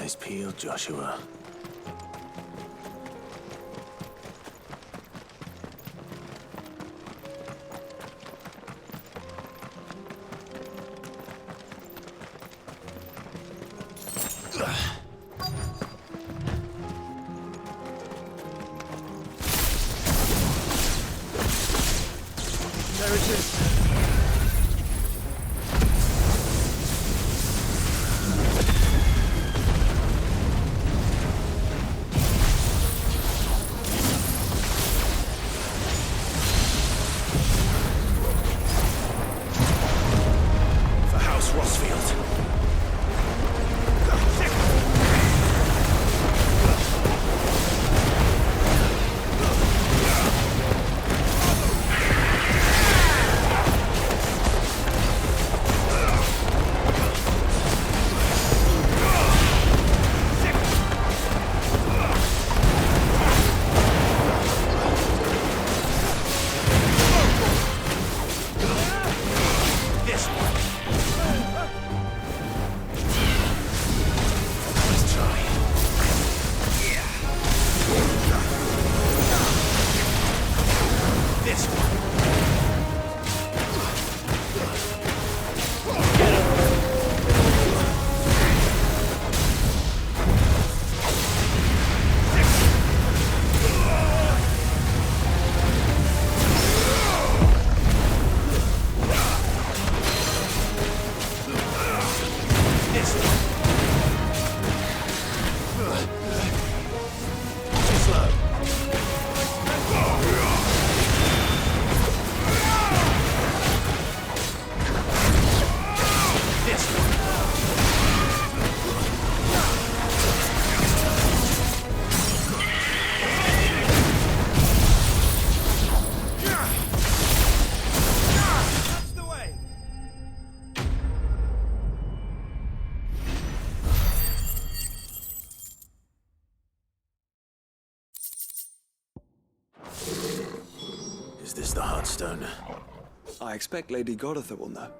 Eyes peeled, Joshua. There it is. For House Rossfield. Is this the Heartstone? I expect Lady Goditha will know.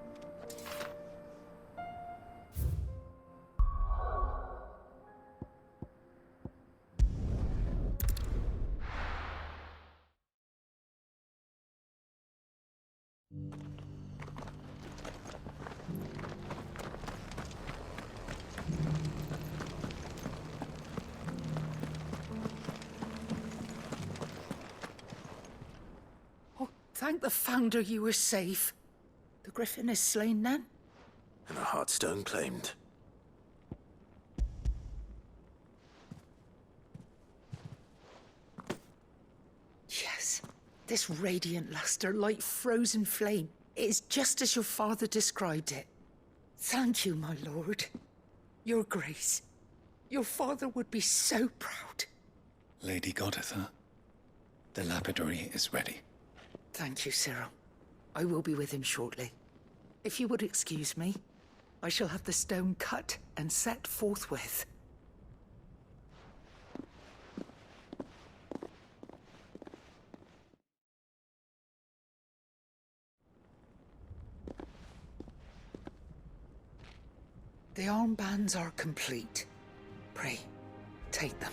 Thank the Founder you were safe. The Griffin is slain then? And a Heartstone claimed. Yes. This radiant luster, like frozen flame. It is just as your father described it. Thank you, my lord. Your grace. Your father would be so proud. Lady Goditha, the lapidary is ready. Thank you, Cyril. I will be with him shortly. If you would excuse me, I shall have the stone cut and set forthwith. The armbands are complete. Pray, take them.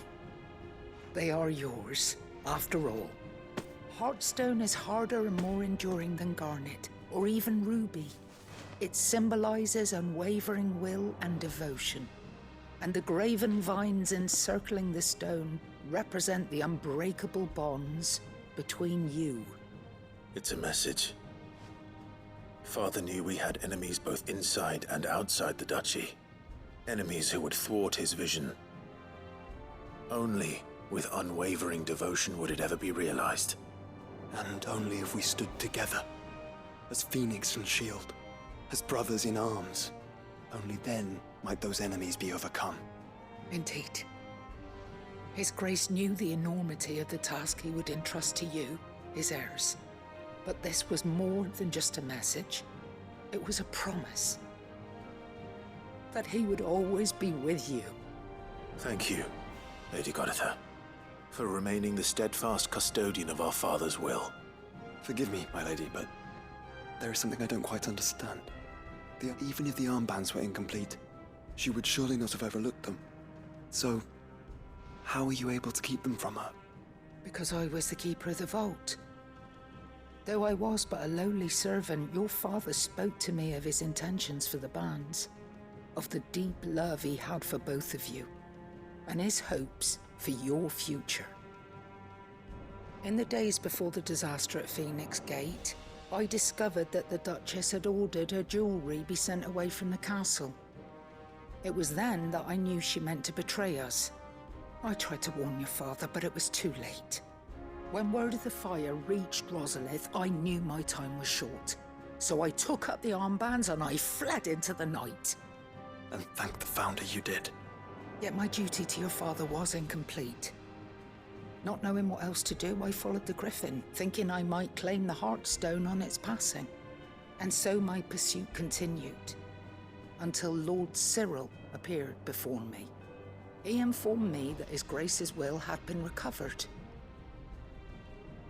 They are yours, after all. Heartstone is harder and more enduring than garnet, or even ruby. It symbolizes unwavering will and devotion. And the graven vines encircling the stone represent the unbreakable bonds between you. It's a message. Father knew we had enemies both inside and outside the duchy. Enemies who would thwart his vision. Only with unwavering devotion would it ever be realized. And only if we stood together, as Phoenix and Shield, as brothers in arms, only then might those enemies be overcome. Indeed. His Grace knew the enormity of the task he would entrust to you, his heirs. But this was more than just a message. It was a promise. That he would always be with you. Thank you, Lady Goditha, for remaining the steadfast custodian of our father's will. Forgive me, my lady, but there is something I don't quite understand. Even if the armbands were incomplete, she would surely not have overlooked them. So, how were you able to keep them from her? Because I was the keeper of the vault. Though I was but a lowly servant, your father spoke to me of his intentions for the bands, of the deep love he had for both of you, and his hopes for your future. In the days before the disaster at Phoenix Gate, I discovered that the Duchess had ordered her jewelry be sent away from the castle. It was then that I knew she meant to betray us. I tried to warn your father, but it was too late. When word of the fire reached Rosalith, I knew my time was short. So I took up the armbands and I fled into the night. And thank the Founder you did. Yet my duty to your father was incomplete. Not knowing what else to do, I followed the Griffin, thinking I might claim the Heartstone on its passing. And so my pursuit continued, until Lord Cyril appeared before me. He informed me that His Grace's will had been recovered,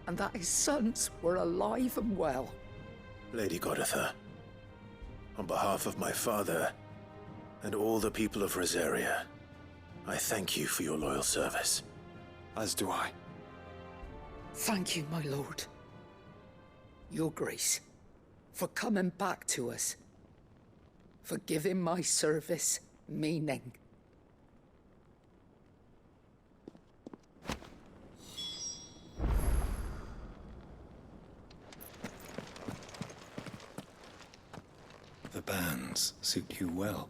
and that his sons were alive and well. Lady Goditha, on behalf of my father and all the people of Rosaria, I thank you for your loyal service. As do I. Thank you, my lord. Your Grace, for coming back to us, for giving my service meaning. The bands suit you well.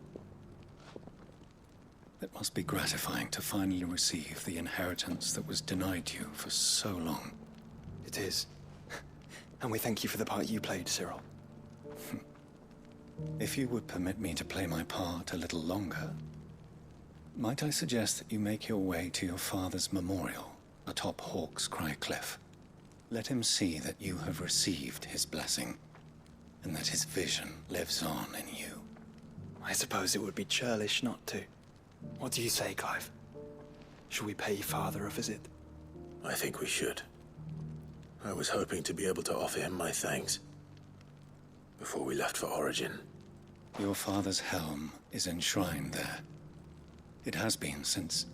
It must be gratifying to finally receive the inheritance that was denied you for so long. It is. And we thank you for the part you played, Cyril. If you would permit me to play my part a little longer, might I suggest that you make your way to your father's memorial atop Hawk's Cry Cliff? Let him see that you have received his blessing, and that his vision lives on in you. I suppose it would be churlish not to. What do you say, Clive? Should we pay Father a visit? I think we should. I was hoping to be able to offer him my thanks before we left for Origin. Your father's helm is enshrined there. It has been since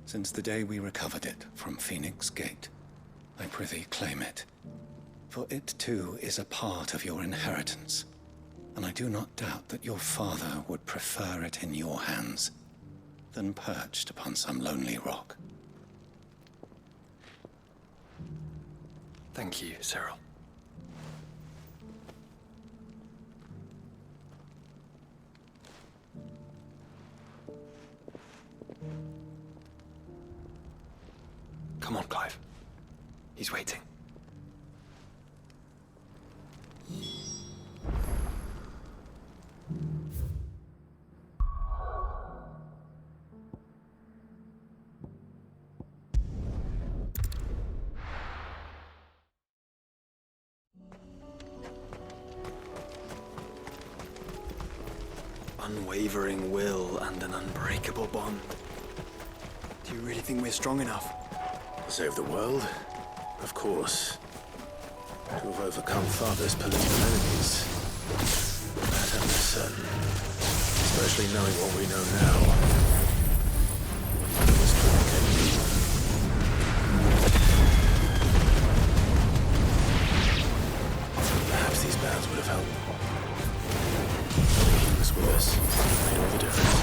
the day we recovered it from Phoenix Gate. I prithee claim it, for it too is a part of your inheritance, and I do not doubt that your father would prefer it in your hands than perched upon some lonely rock. Thank you, Cyril. Come on, Clive. He's waiting. Unwavering will and an unbreakable bond. Do you really think we're strong enough? To save the world? Of course. To have overcome Father's political enemies? That I'm certain. Especially knowing what we know now. It was complicated. Perhaps these bands would have helped. Having he was with us made all the difference.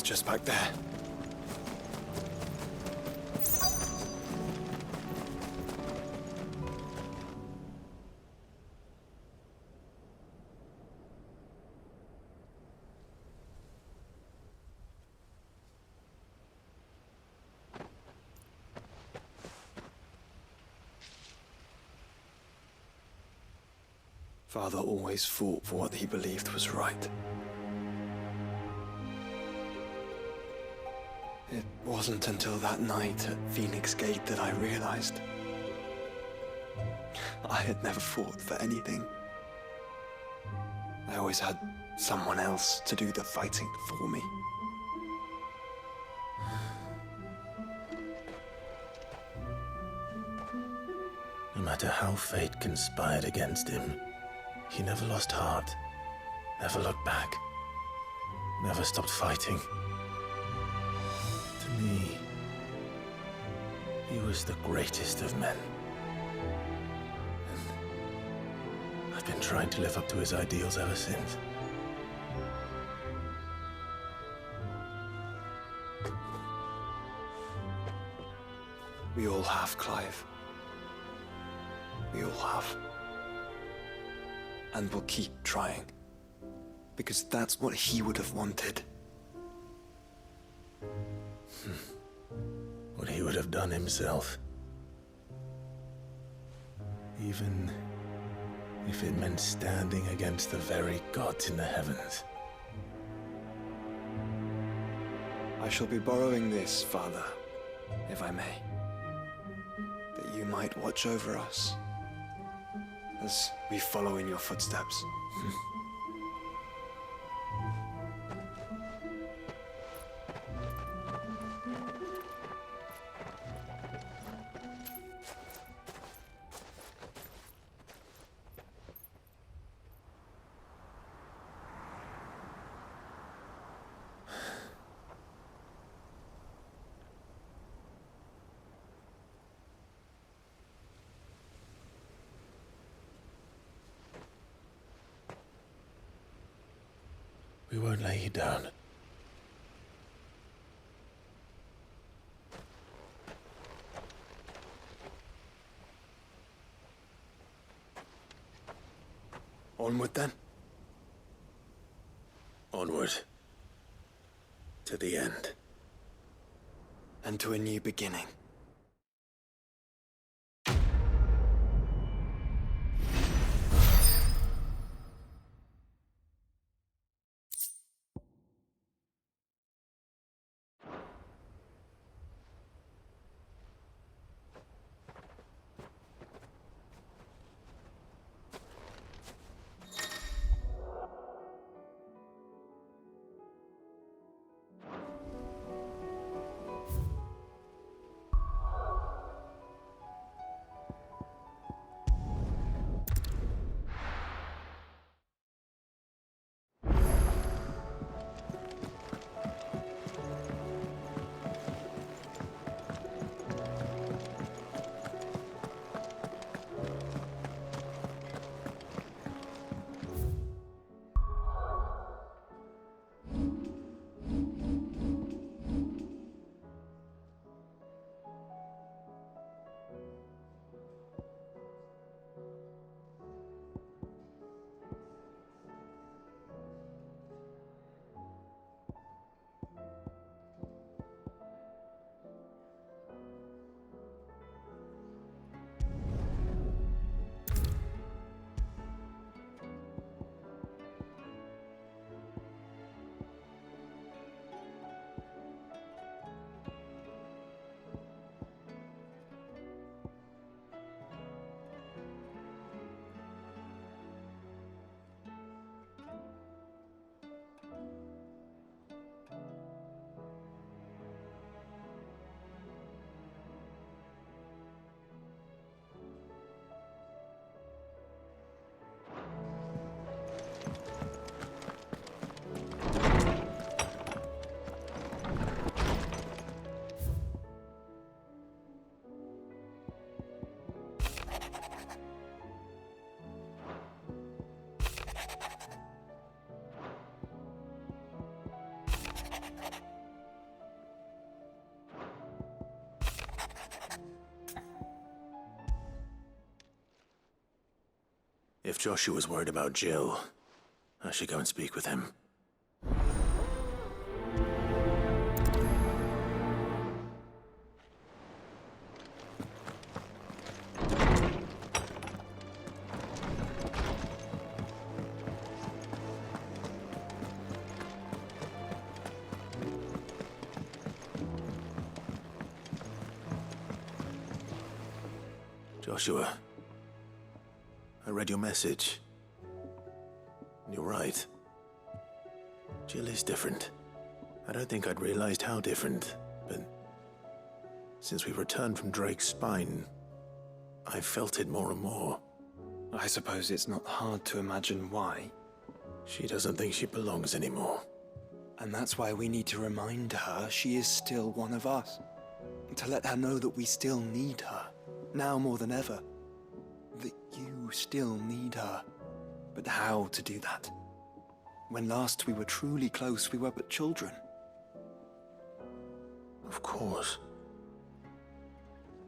Just back there. Father always fought for what he believed was right. It wasn't until that night at Phoenix Gate that I realized I had never fought for anything. I always had someone else to do the fighting for me. No matter how fate conspired against him, he never lost heart, never looked back, never stopped fighting. To me, he was the greatest of men. And I've been trying to live up to his ideals ever since. We all have, Clive. We all have. And we'll keep trying. Because that's what he would have wanted. What he would have done himself. Even if it meant standing against the very gods in the heavens. I shall be borrowing this, Father, if I may. That you might watch over us as we follow in your footsteps. We won't lay you down. Onward then. Onward. To the end. And to a new beginning. If Joshua's worried about Jill, I should go and speak with him. Joshua, I read your message. And you're right. Jill is different. I don't think I'd realized how different, but since we returned from Drake's spine, I've felt it more and more. I suppose it's not hard to imagine why. She doesn't think she belongs anymore. And that's why we need to remind her she is still one of us. To let her know that we still need her, now more than ever. That you still need her. But how to do that? When last we were truly close, we were but children. Of course.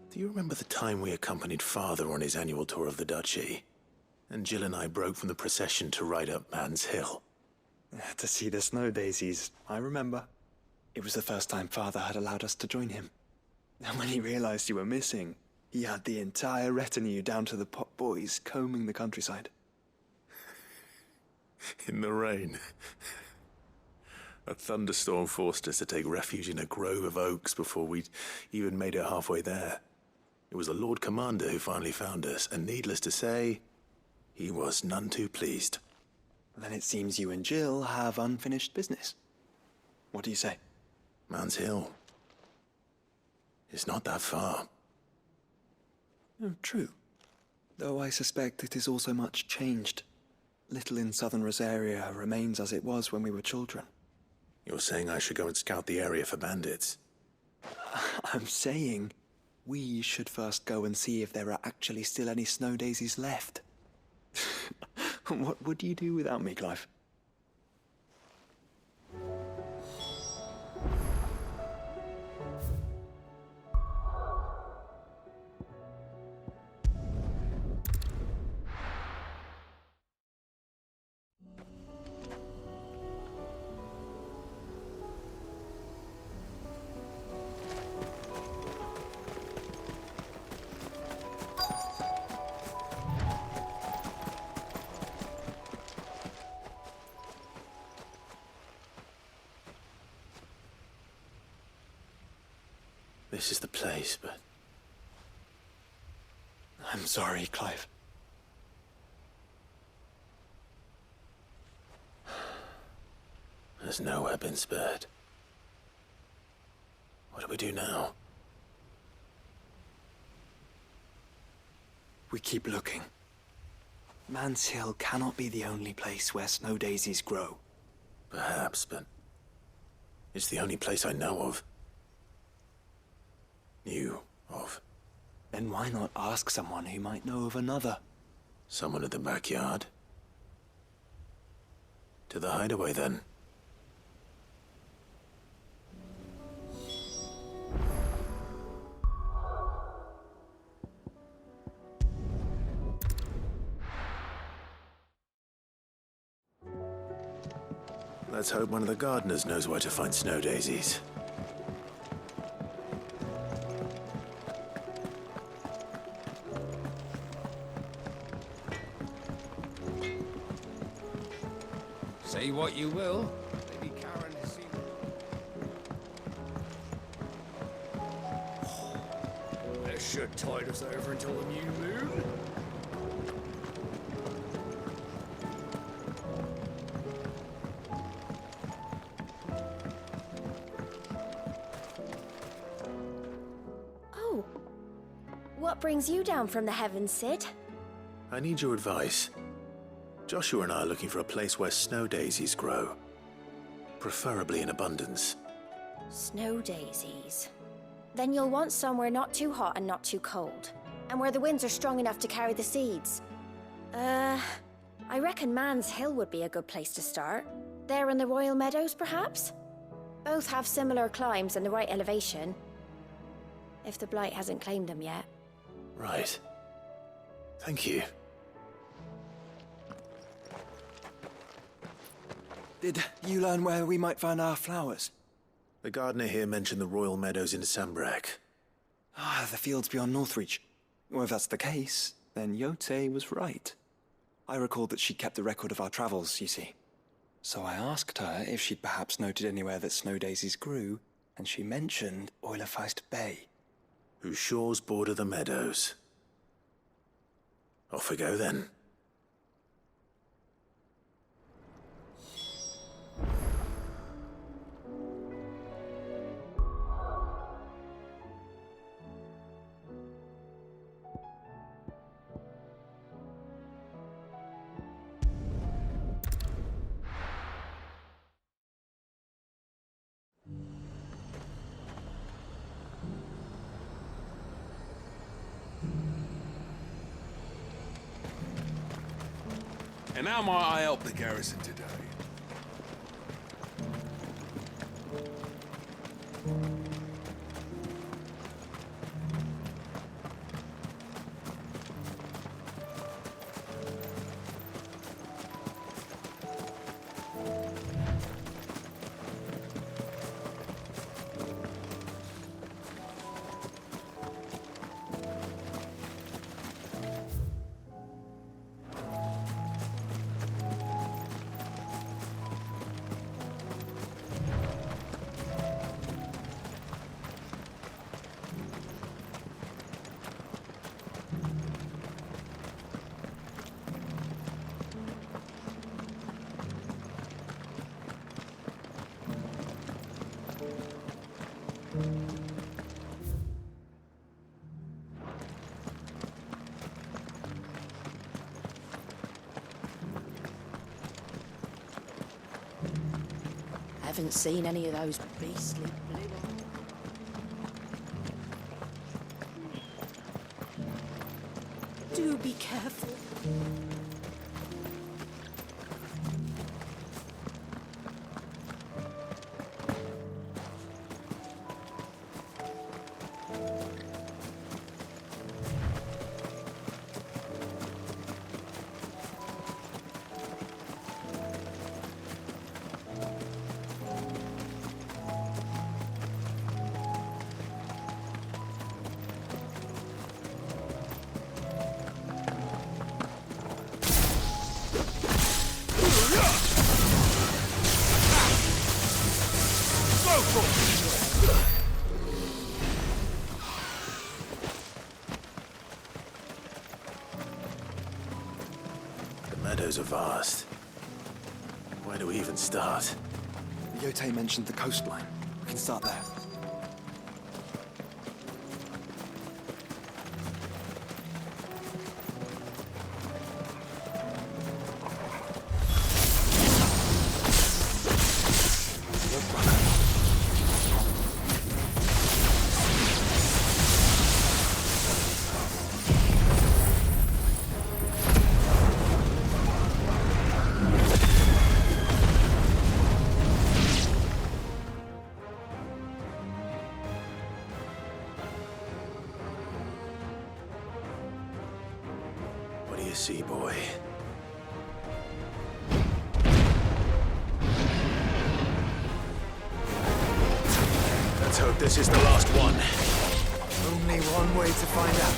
Do you remember the time we accompanied Father on his annual tour of the Duchy? And Jill and I broke from the procession to ride up Man's Hill. To see the snow daisies, I remember. It was the first time Father had allowed us to join him. And when he realized you were missing, he had the entire retinue down to the pot boys combing the countryside. In the rain. A thunderstorm forced us to take refuge in a grove of oaks before we'd even made it halfway there. It was the Lord Commander who finally found us, and needless to say, he was none too pleased. Then it seems you and Jill have unfinished business. What do you say? Man's Hill. It's not that far. Oh, true. Though I suspect it is also much changed. Little in southern Rosaria remains as it was when we were children. You're saying I should go and scout the area for bandits? I'm saying we should first go and see if there are actually still any snow daisies left. What would you do without me, Clive? This is the place, but I'm sorry, Clive. there's nowhere been spared. What do we do now? We keep looking. Man's Hill cannot be the only place where snow daisies grow. Perhaps, but it's the only place I know of. Knew of. Then why not ask someone who might know of another? Someone in the backyard? To the hideaway, then. Let's hope one of the gardeners knows where to find snow daisies. Say what you will, Lady Karen has seen... That should tide us over until the new moon. Oh. What brings you down from the heavens, Sid? I need your advice. Joshua and I are looking for a place where snow daisies grow. Preferably in abundance. Snow daisies. Then you'll want somewhere not too hot and not too cold. And where the winds are strong enough to carry the seeds. I reckon Man's Hill would be a good place to start. There in the Royal Meadows, perhaps? Both have similar climbs and the right elevation. If the Blight hasn't claimed them yet. Right. Thank you. Did you learn where we might find our flowers? The gardener here mentioned the Royal Meadows in Sambrek. Ah, the fields beyond Northreach. Well, if that's the case, then Yote was right. I recalled that she kept a record of our travels, you see. So I asked her if she'd perhaps noted anywhere that snow daisies grew, and she mentioned Oilerfeist Bay. Whose shores border the meadows. Off we go then. And how might I help the garrison today? Haven't seen any of those beastly blue eyes. Do be careful. The meadows are vast. Where do we even start? Yote mentioned the coastline. We can start there. What do you see, boy? Let's hope this is the last one. Only one way to find out.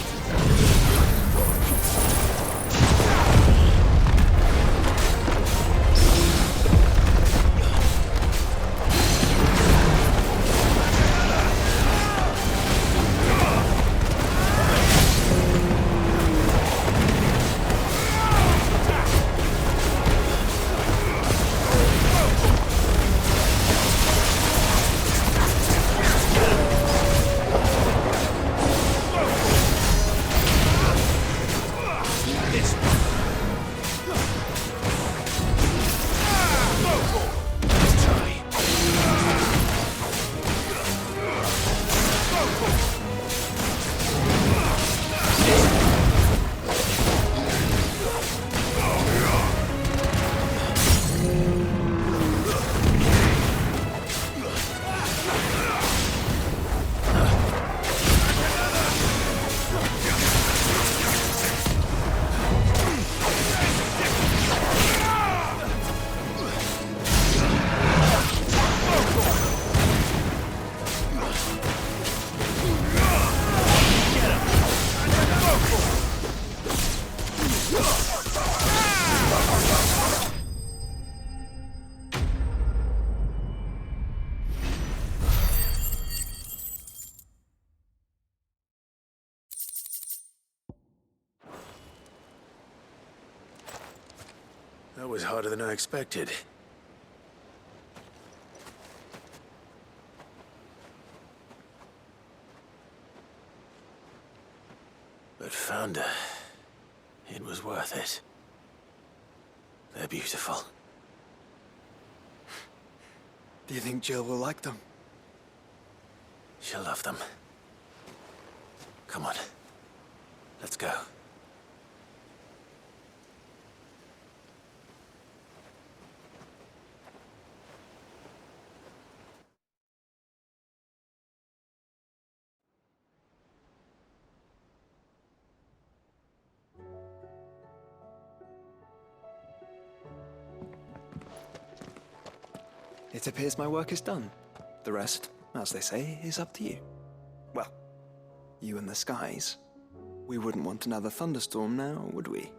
This That was harder than I expected. But Founder, it was worth it. They're beautiful. Do you think Jill will like them? She'll love them. Come on. Let's go. It appears my work is done. The rest, as they say, is up to you. Well, you and the skies. We wouldn't want another thunderstorm now, would we?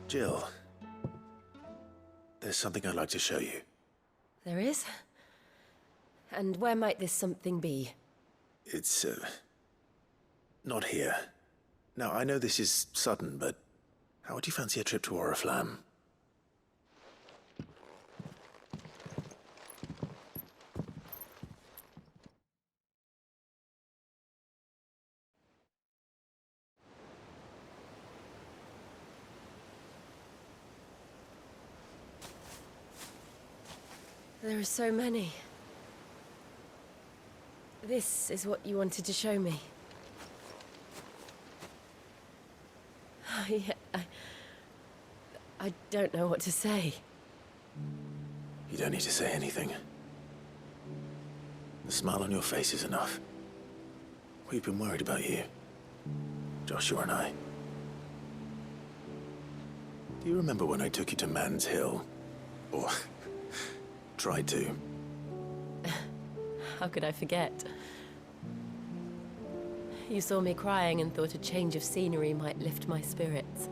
Jill, there's something I'd like to show you. There is? And where might this something be? It's, not here. Now, I know this is sudden, but how would you fancy a trip to Oriflamme? There are so many. This is what you wanted to show me. I don't know what to say. You don't need to say anything. The smile on your face is enough. We've been worried about you, Joshua and I. Do you remember when I took you to Man's Hill? Or tried to? How could I forget? You saw me crying and thought a change of scenery might lift my spirits.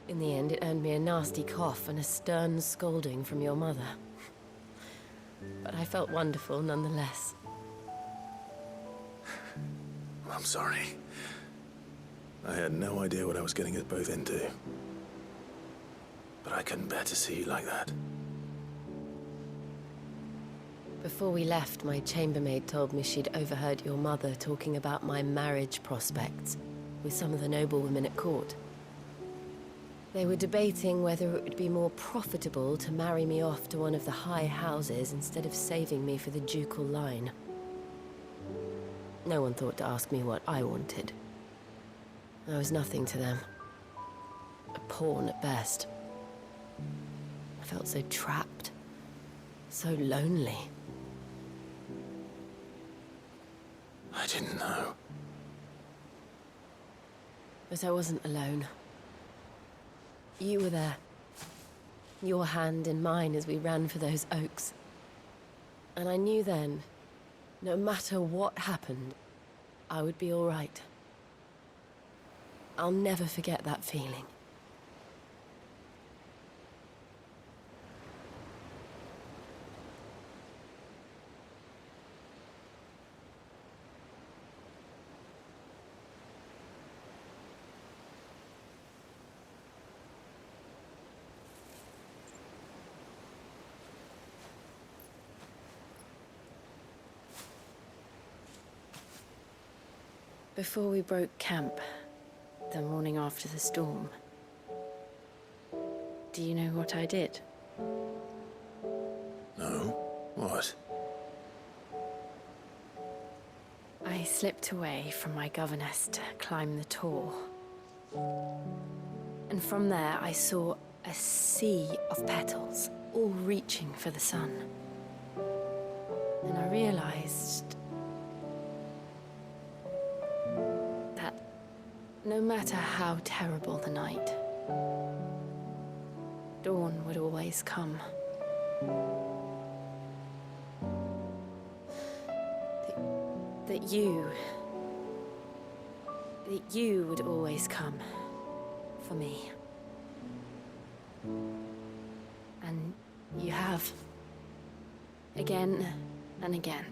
In the end, it earned me a nasty cough and a stern scolding from your mother. But I felt wonderful nonetheless. I'm sorry. I had no idea what I was getting us both into. But I couldn't bear to see you like that. Before we left, my chambermaid told me she'd overheard your mother talking about my marriage prospects with some of the noblewomen at court. They were debating whether it would be more profitable to marry me off to one of the high houses instead of saving me for the ducal line. No one thought to ask me what I wanted. I was nothing to them. A pawn at best. I felt so trapped, so lonely. I didn't know. But I wasn't alone. You were there. Your hand in mine as we ran for those oaks. And I knew then, no matter what happened, I would be all right. I'll never forget that feeling. Before we broke camp, the morning after the storm, do you know what I did? No? What? I slipped away from my governess to climb the tor. And from there I saw a sea of petals, all reaching for the sun. And I realized that no matter how terrible the night, dawn would always come. That you would always come for me. And you have. Again and again.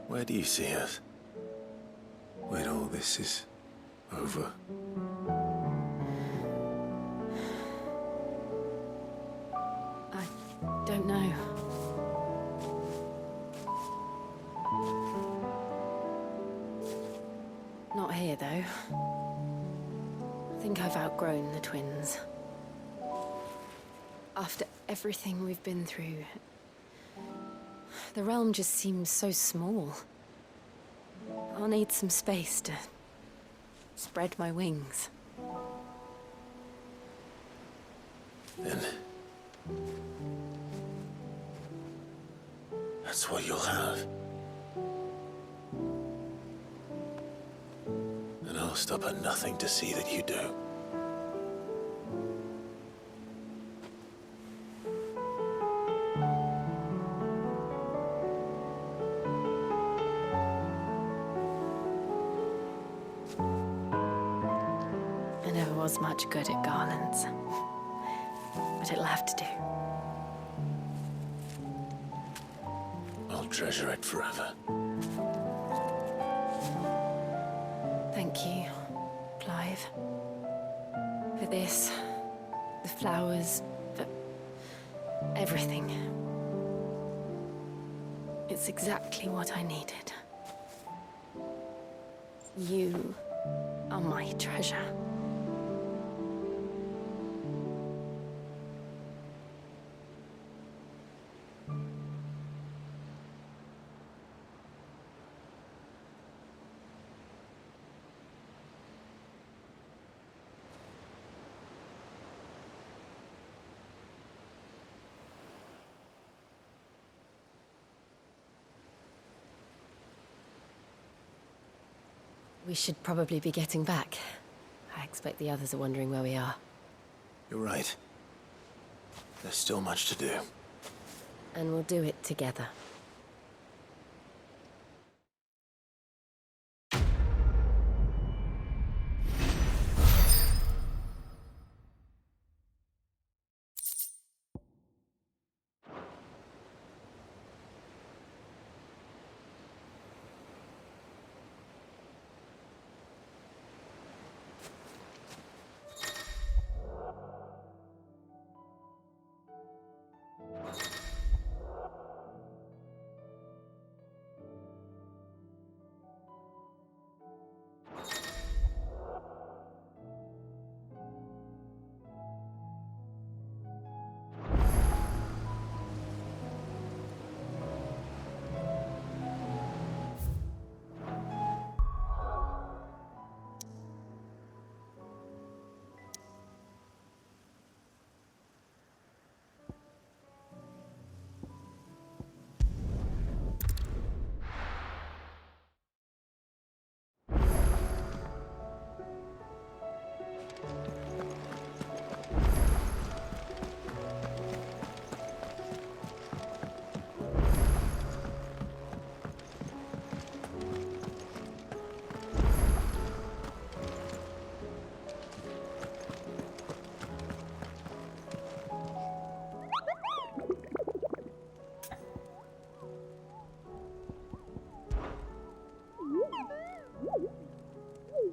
Where do you see us? When all this is over? I don't know. Not here, though. I think I've outgrown the twins. After everything we've been through, the realm just seems so small. I'll need some space to spread my wings. Then that's what you'll have. And I'll stop at nothing to see that you do. I never was much good at garlands, but it'll have to do. I'll treasure it forever. Thank you, Clive. For this, the flowers, for everything. It's exactly what I needed. You are my treasure. We should probably be getting back. I expect the others are wondering where we are. You're right. There's still much to do. And we'll do it together.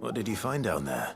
What did you find down there?